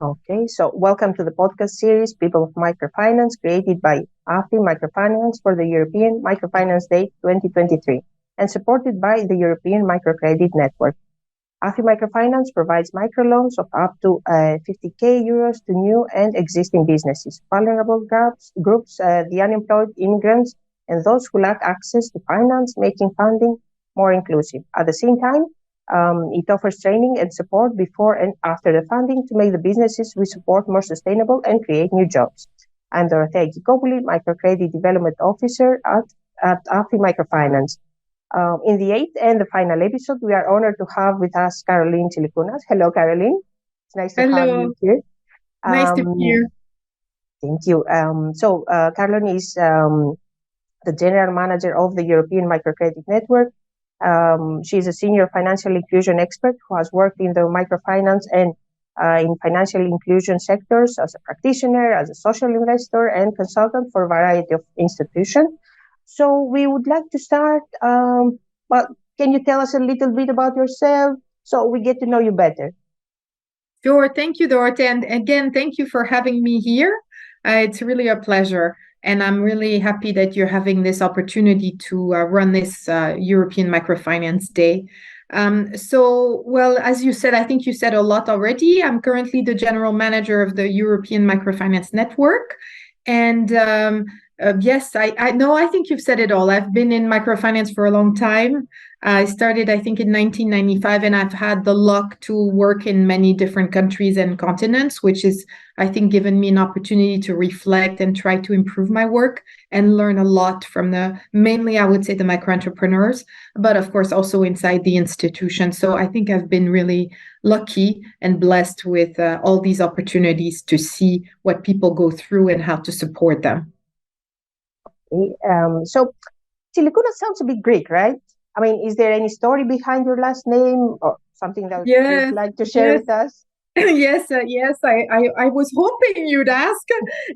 Okay, so welcome to the podcast series, People of Microfinance, created by AFI.Microfinance for the European Microfinance Day 2023 and supported by the European Microcredit Network. AFI.Microfinance provides microloans of up to 50k euros to new and existing businesses, vulnerable groups, the unemployed, immigrants, and those who lack access to finance, making funding more inclusive. At the same time, it offers training and support before and after the funding to make the businesses we support more sustainable and create new jobs. I'm Dorothea Gikopouli, Microcredit Development Officer at AFI.Microfinance. In the eighth and the final episode, we are honored to have with us Caroline Tsilikounas. Hello, Caroline. It's nice to have you here. Nice to be here. Thank you. Caroline is the General Manager of the European Microcredit Network. She's a senior financial inclusion expert who has worked in the microfinance and in financial inclusion sectors as a practitioner, as a social investor, and consultant for a variety of institutions. So we would like to start, but can you tell us a little bit about yourself so we get to know you better? Sure. Thank you, Dorothéa. And again, thank you for having me here. It's really a pleasure. And I'm really happy that you're having this opportunity to run this European Microfinance Day. Well, as you said, I think you said a lot already. I'm currently the general manager of the European Microfinance Network. And yes, I think you've said it all. I've been in microfinance for a long time. I started, I think, in 1995, and I've had the luck to work in many different countries and continents, which is, I think, given me an opportunity to reflect and try to improve my work and learn a lot from mainly, I would say, the micro entrepreneurs, but of course, also inside the institution. So I think I've been really lucky and blessed with all these opportunities to see what people go through and how to support them. So Tsilikounas sounds a bit Greek, right? I mean, is there any story behind your last name or something that you'd like to share with us? Yes. I was hoping you'd ask.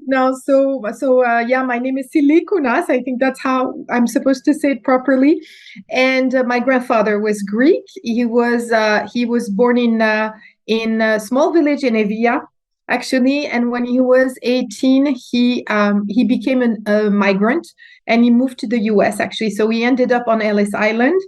No, yeah, my name is Tsilikounas. I think that's how I'm supposed to say it properly. And my grandfather was Greek. He was born in a small village in Evia, actually. And when he was 18, he became a migrant and he moved to the US, actually. So he ended up on Ellis Island.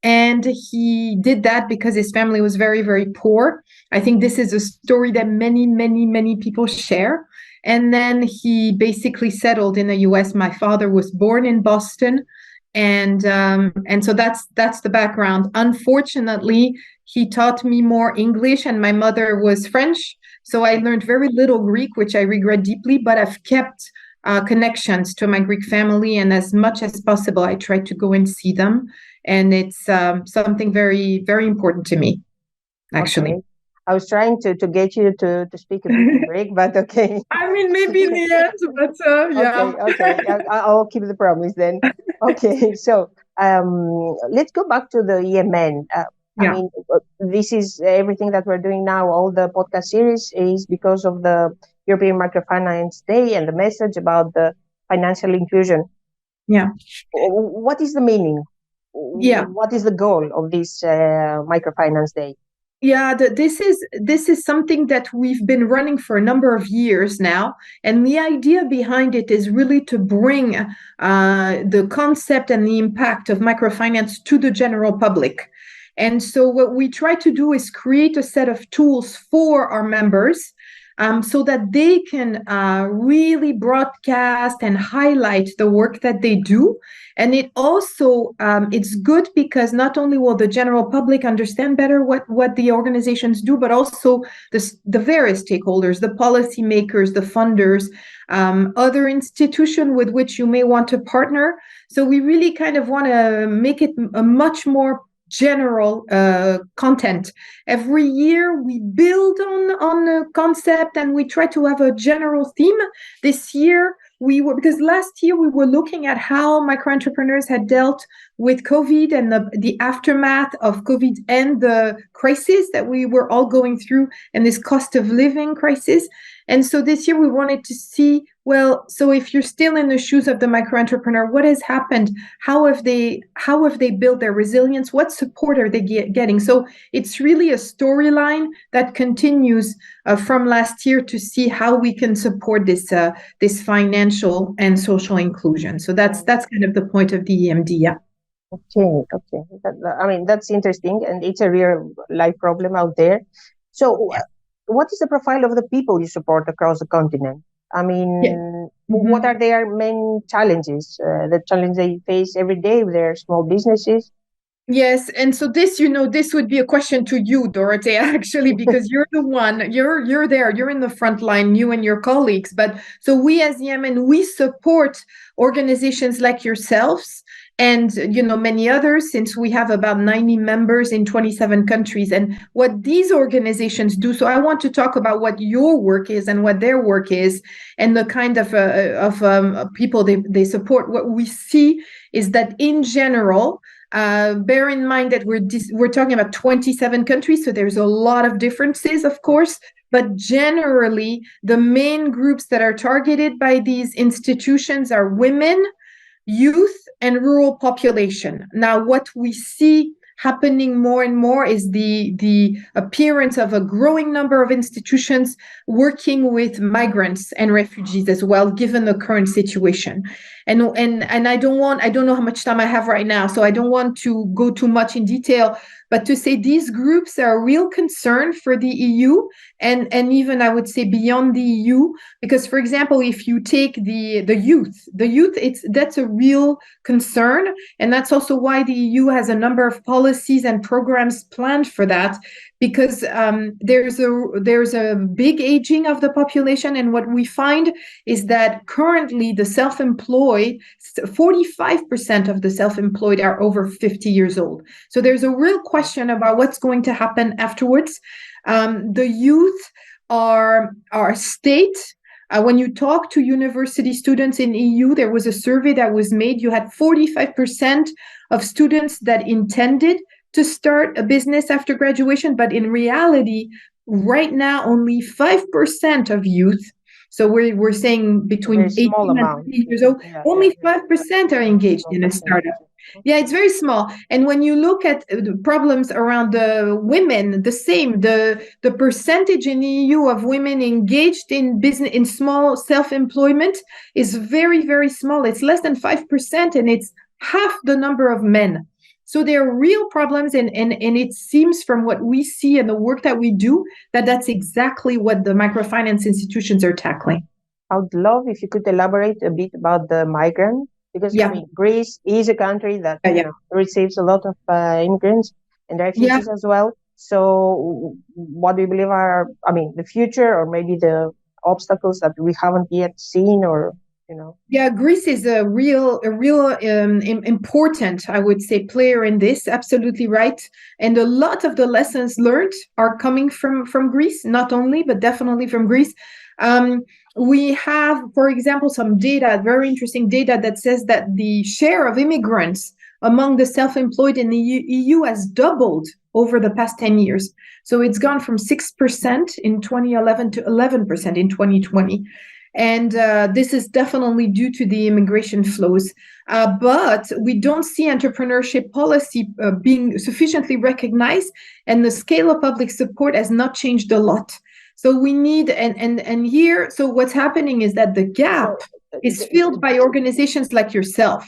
And he did that because his family was very, very poor. I think this is a story that many, many, many people share. And then he basically settled in the US. My father was born in Boston. And so that's the background. Unfortunately, he taught me more English and my mother was French. So I learned very little Greek, which I regret deeply, but I've kept connections to my Greek family. And as much as possible, I try to go and see them. And it's something very, very important to me, actually. Okay. I was trying to get you to speak a bit in Greek, but okay. I mean, maybe in the end, but yeah. Okay. I'll keep the promise then. Okay, so let's go back to the EMN. I mean, this is everything that we're doing now. All the podcast series is because of the European Microfinance Day and the message about the financial inclusion. Yeah. What is the meaning? Yeah. What is the goal of this Microfinance Day? Yeah, this is something that we've been running for a number of years now. And the idea behind it is really to bring the concept and the impact of microfinance to the general public. And so what we try to do is create a set of tools for our members so that they can really broadcast and highlight the work that they do. And it also, it's good because not only will the general public understand better what the organizations do, but also the various stakeholders, the policymakers, the funders, other institutions with which you may want to partner. So we really kind of want to make it a much more general content. Every year we build on a concept and we try to have a general theme. This year because last year we were looking at how micro entrepreneurs had dealt with COVID and the aftermath of COVID and the crisis that we were all going through and this cost of living crisis. And so this year we wanted to see, well, so if you're still in the shoes of the micro entrepreneur, what has happened? How have they built their resilience? What support are they getting? So it's really a storyline that continues from last year to see how we can support this financial and social inclusion. So that's kind of the point of the EMD. Yeah. Okay. I mean, that's interesting, and it's a real life problem out there. So, what is the profile of the people you support across the continent? I mean, what are their main challenges? The challenge they face every day with their small businesses? Yes, and so this would be a question to you, Dorothéa, actually, because you're the one, you're there, you're in the front line, you and your colleagues. But so we as EMN, we support organizations like yourselves and many others, since we have about 90 members in 27 countries. And what these organizations do, so I want to talk about what your work is and what their work is and the kind of people they support. What we see is that in general, bear in mind that we're talking about 27 countries, so there's a lot of differences, of course, but generally the main groups that are targeted by these institutions are women, youth, and rural population. Now, what we see happening more and more is the appearance of a growing number of institutions working with migrants and refugees as well, given the current situation. And I don't know how much time I have right now, so I don't want to go too much in detail, but to say these groups are a real concern for the EU and even I would say beyond the EU, because for example, if you take the youth, that's a real concern, and that's also why the EU has a number of policies and programs planned for that, because there's a big aging of the population, and what we find is that currently the self-employed, 45% of the self-employed are over 50 years old. So there's a real question about what's going to happen afterwards. The youth are state. When you talk to university students in EU, there was a survey that was made. You had 45% of students that intended to start a business after graduation, but in reality, right now, only 5% of youth, so we're saying between 18 and 20 years old, only 5% are engaged in a startup. Yeah, it's very small. And when you look at the problems around the women, the same, the percentage in the EU of women engaged in business, in small self-employment is very, very small. It's less than 5%, and it's half the number of men. So there are real problems, and it seems from what we see and the work that we do that that's exactly what the microfinance institutions are tackling. I would love if you could elaborate a bit about the migrant, because I mean, Greece is a country that receives a lot of immigrants and refugees as well. So what do you believe are, the future or maybe the obstacles that we haven't yet seen, or Yeah, Greece is a real important, I would say, player in this. Absolutely right. And a lot of the lessons learned are coming from Greece, not only, but definitely from Greece. We have, for example, some data, very interesting data that says that the share of immigrants among the self-employed in the EU has doubled over the past 10 years. So it's gone from 6% in 2011 to 11% in 2020. And this is definitely due to the immigration flows. But we don't see entrepreneurship policy being sufficiently recognized, and the scale of public support has not changed a lot. So we need, and here, so what's happening is that the gap is filled by organizations like yourself,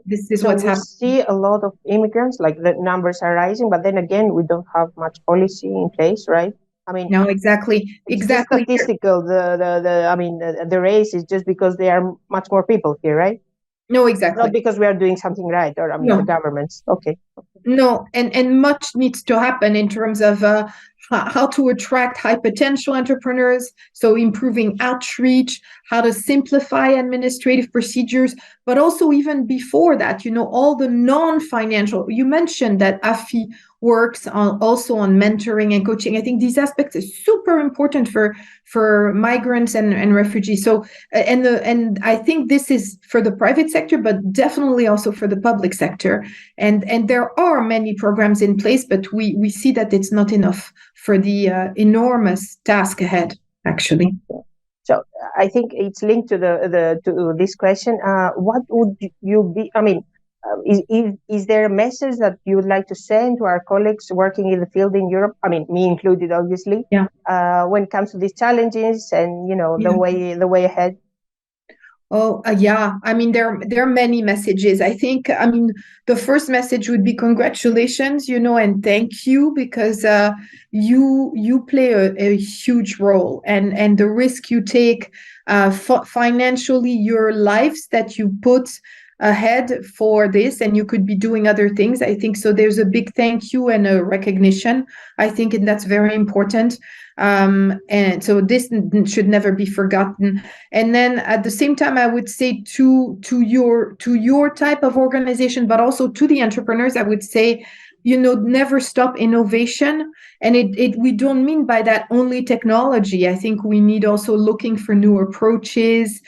This is what's happening. We see a lot of immigrants, like the numbers are rising, but then again, we don't have much policy in place, right? No, exactly. Statistical. The race is just because there are much more people here, right? No, exactly. Not because we are doing something right, or the governments. Okay. No, and much needs to happen in terms of how to attract high potential entrepreneurs. So improving outreach, how to simplify administrative procedures, but also even before that, all the non-financial. You mentioned that AFI works also on mentoring and coaching. I think these aspects are super important for migrants and refugees. So and I think this is for the private sector, but definitely also for the public sector. And there are many programs in place, but we see that it's not enough for the enormous task ahead, actually. So I think it's linked to to this question. What would you be? I mean, is there a message that you would like to send to our colleagues working in the field in Europe? I mean, me included, obviously. Yeah. When it comes to these challenges and the way ahead. Oh, yeah. I mean, there are many messages. I think, I mean, the first message would be congratulations, and thank you, because you play a huge role, and the risk you take financially, your lives that you put ahead for this, and you could be doing other things. I think so. There's a big thank you and a recognition, I think, and that's very important. And so this should never be forgotten. And then at the same time, I would say to your type of organization, but also to the entrepreneurs, I would say, never stop innovation. And we don't mean by that only technology. I think we need also looking for new approaches,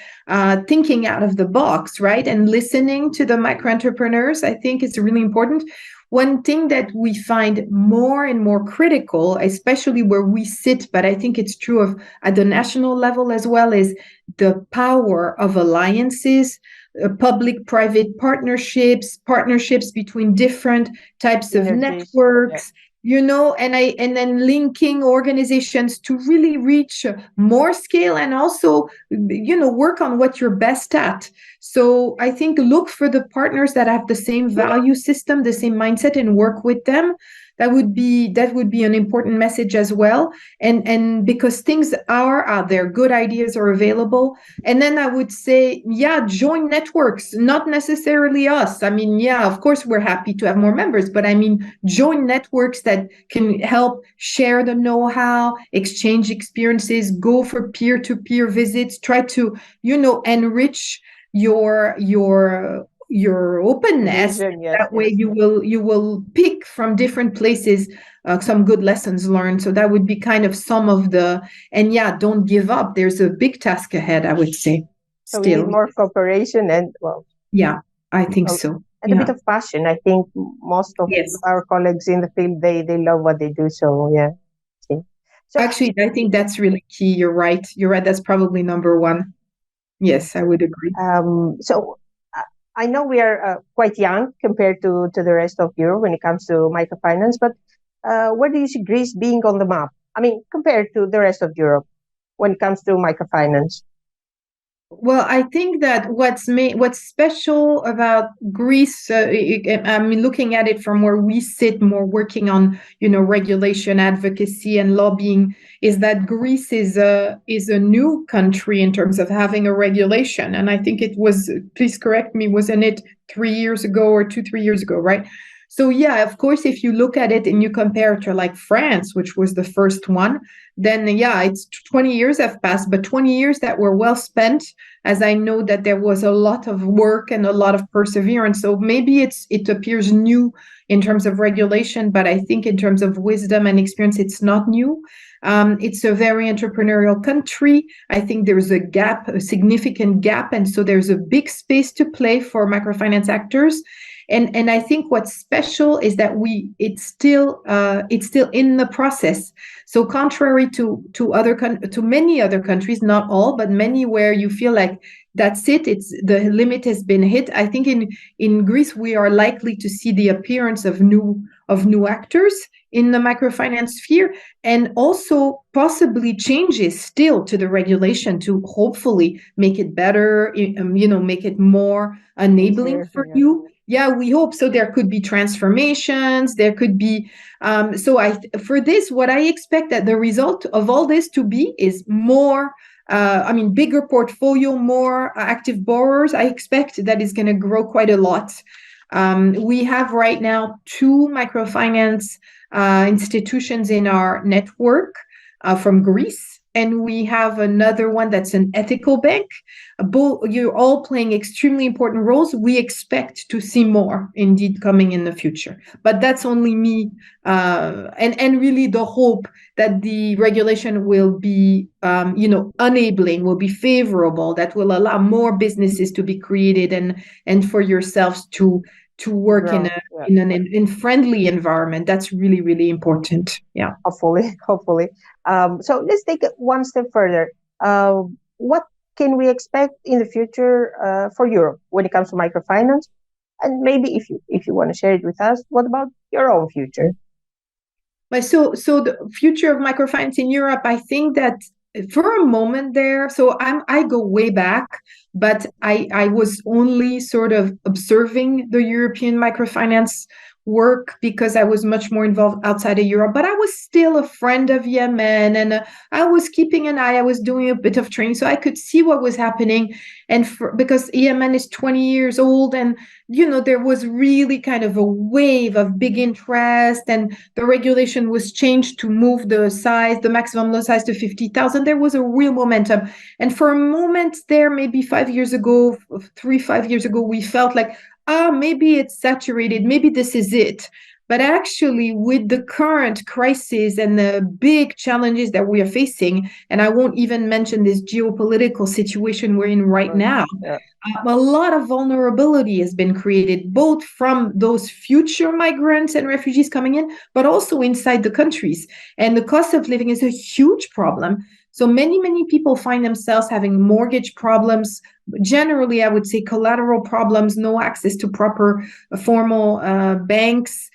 thinking out of the box, right? And listening to the micro entrepreneurs, I think it's really important. One thing that we find more and more critical, especially where we sit, but I think it's true at the national level as well, is the power of alliances, public-private partnerships between different types of networks. Yeah. And then linking organizations to really reach more scale and also, work on what you're best at. So I think look for the partners that have the same value system, the same mindset, and work with them. That would be an important message as well. And because things are out there, good ideas are available. And then I would say, join networks, not necessarily us. I mean, of course, we're happy to have more members, but I mean, join networks that can help share the know-how, exchange experiences, go for peer-to-peer visits, try to, enrich your openness. Yes, that way you will pick from different places some good lessons learned. So that would be kind of some of don't give up. There's a big task ahead, I would say. So we need more cooperation and I think so. And a bit of passion. I think most of our colleagues in the field, they love what they do. So So actually, I think that's really key. You're right. That's probably number one. Yes, I would agree. So I know we are quite young compared to the rest of Europe when it comes to microfinance, but where do you see Greece being on the map? I mean, compared to the rest of Europe when it comes to microfinance? Well, I think that what's special about Greece, I mean, looking at it from where we sit, more working on, regulation, advocacy, and lobbying, is that Greece is a new country in terms of having a regulation. And I think it was, please correct me, wasn't it 3 years ago or 2-3 years ago, right? So of course, if you look at it and you compare it to like France, which was the first one, then it's 20 years have passed, but 20 years that were well spent, as I know that there was a lot of work and a lot of perseverance. So maybe it appears new in terms of regulation, but I think in terms of wisdom and experience, it's not new. It's a very entrepreneurial country. I think there's a significant gap. And so there's a big space to play for microfinance actors. And I think what's special is that it's still in the process. So contrary to many other countries, not all, but many where you feel like that's it, the limit has been hit. I think in Greece we are likely to see the appearance of new actors in the microfinance sphere, and also possibly changes still to the regulation to hopefully make it better, make it more enabling for you. Yeah, we hope so. There could be transformations. There could be. For this, what I expect that the result of all this to be is more. Bigger portfolio, more active borrowers. I expect that is going to grow quite a lot. We have right now 2 microfinance institutions in our network from Greece. and we have another one that's an ethical bank. Both, you're all playing extremely important roles. We expect to see more indeed coming in the future, but that's only me, and really the hope that the regulation will be, enabling, will be favorable, that will allow more businesses to be created and for yourselves to work in friendly environment. That's really, really important. Yeah. Hopefully. So let's take it one step further. What can we expect in the future for Europe when it comes to microfinance? And maybe if you want to share it with us, what about your own future? So the future of microfinance in Europe, I think that for a moment there, so I go way back, but I was only sort of observing the European microfinance work because I was much more involved outside of Europe, but I was still a friend of EMN, and I was keeping an eye. I was doing a bit of training, so I could see what was happening. And because EMN is 20 years old, and there was really kind of a wave of big interest, and the regulation was changed to move the maximum loan size to 50,000. There was a real momentum. And for a moment there, maybe 5 years ago, 5 years ago, we felt like, maybe it's saturated, maybe this is it. But actually, with the current crisis and the big challenges that we are facing, and I won't even mention this geopolitical situation we're in right now, a lot of vulnerability has been created, both from those future migrants and refugees coming in, but also inside the countries. And the cost of living is a huge problem. So many people find themselves having mortgage problems. Generally, I would say collateral problems, no access to proper formal banks,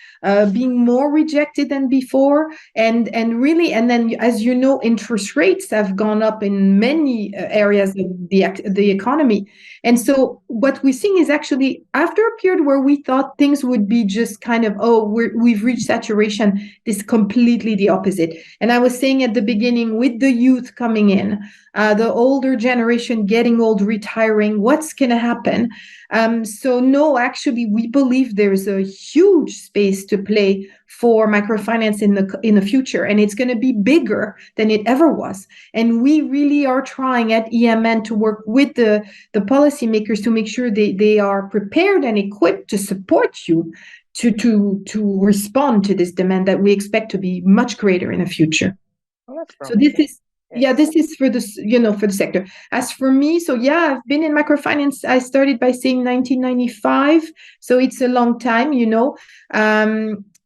being more rejected than before, and then, as you know, interest rates have gone up in many areas of the economy. And so what we're seeing is actually, after a period where we thought things would be just kind of, we've reached saturation, this is completely the opposite. And I was saying at the beginning, with the youth coming in, the older generation getting old, retiring, what's going to happen? So no, actually, we believe there's a huge space to play for microfinance in the future, and it's going to be bigger than it ever was. And we really are trying at EMN to work with the policymakers to make sure they are prepared and equipped to support you to respond to this demand that we expect to be much greater in the future. So this is. Yeah, this is for the for the sector. As for me, so I've been in microfinance. I started by saying 1995, so it's a long time,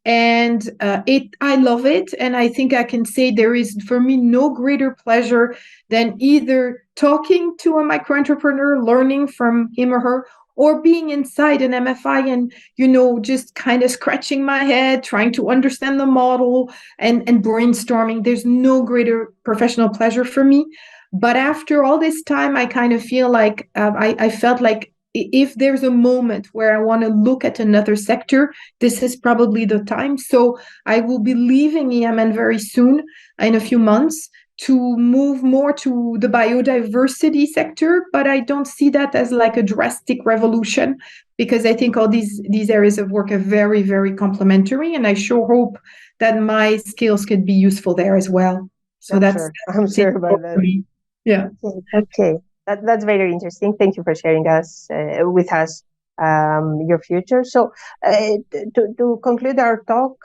and I love it, and I think I can say there is for me no greater pleasure than either talking to a micro entrepreneur, learning from him or her, or being inside an MFI and, just kind of scratching my head, trying to understand the model and brainstorming. There's no greater professional pleasure for me. But after all this time, I kind of feel like I felt like if there's a moment where I want to look at another sector, this is probably the time. So I will be leaving EMN very soon, in a few months, to move more to the biodiversity sector, but I don't see that as like a drastic revolution, because I think all these areas of work are very, very complementary, and I sure hope that my skills could be useful there as well. So I'm sure about that. Yeah. Okay. That's very interesting. Thank you for sharing with us your future. So to conclude our talk,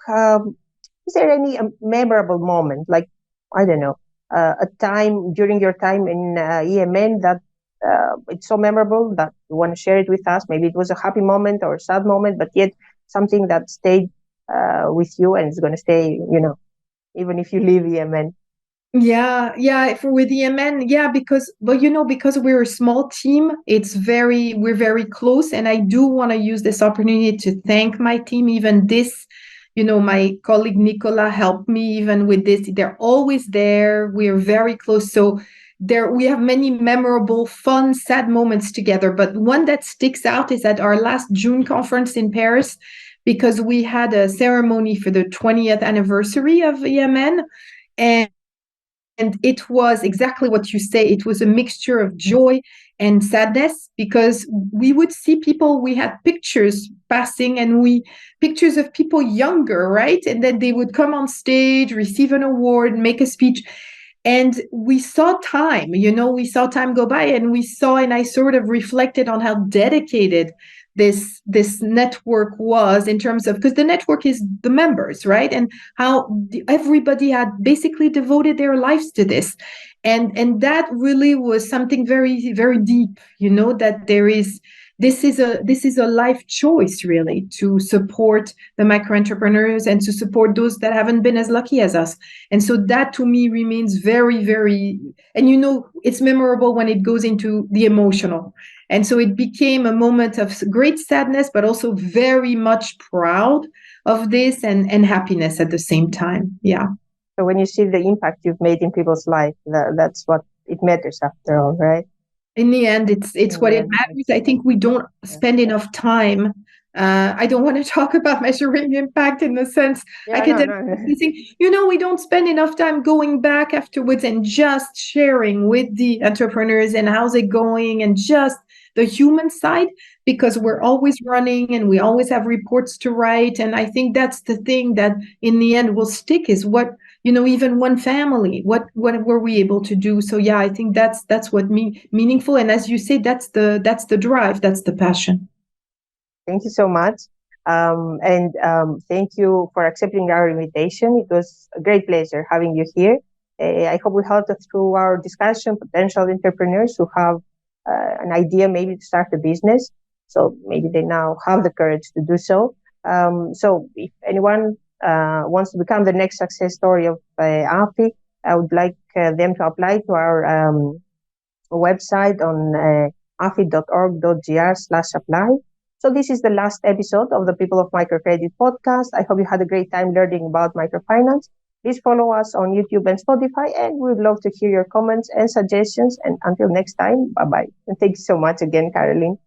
is there any memorable moment, like, I don't know, a time during your time in EMN that it's so memorable that you want to share it with us? Maybe it was a happy moment or a sad moment, but yet something that stayed with you and is going to stay, even if you leave EMN. Yeah, with EMN, because we're a small team, we're very close, and I do want to use this opportunity to thank my team. Even this, my colleague Nicola helped me even with this. They're always there. We're very close. So we have many memorable, fun, sad moments together. But one that sticks out is at our last June conference in Paris, because we had a ceremony for the 20th anniversary of EMN. And it was exactly what you say. It was a mixture of joy and sadness, because we would see people, we had pictures passing, and pictures of people younger, right? And then they would come on stage, receive an award, make a speech. And we saw time, we saw time go by, and I sort of reflected on how dedicated this network was in terms of, because the network is the members, right? And how everybody had basically devoted their lives to this. And that really was something very, very deep, that this is a life choice, really, to support the micro entrepreneurs and to support those that haven't been as lucky as us. And so that to me remains very, very, and it's memorable when it goes into the emotional. And so it became a moment of great sadness, but also very much proud of this and happiness at the same time. Yeah. So when you see the impact you've made in people's life, that's what it matters after all, right? In the end, it's what it matters. I think we don't spend enough time. I don't want to talk about measuring impact in the sense we don't spend enough time going back afterwards and just sharing with the entrepreneurs and how's it going and just the human side, because we're always running and we always have reports to write. And I think that's the thing that in the end will stick, is what, even one family, what were we able to do? So yeah, I think that's what meaningful. And as you say, that's the drive, that's the passion. Thank you so much. And thank you for accepting our invitation. It was a great pleasure having you here. I hope we helped through our discussion potential entrepreneurs who have an idea maybe to start a business. So maybe they now have the courage to do so. So if anyone wants to become the next success story of AFI, I would like them to apply to our website on afi.org.gr/apply. So this is the last episode of the People of Microcredit podcast. I hope you had a great time learning about microfinance. Please follow us on YouTube and Spotify, and we'd love to hear your comments and suggestions. And until next time, bye-bye. And thank you so much again, Caroline.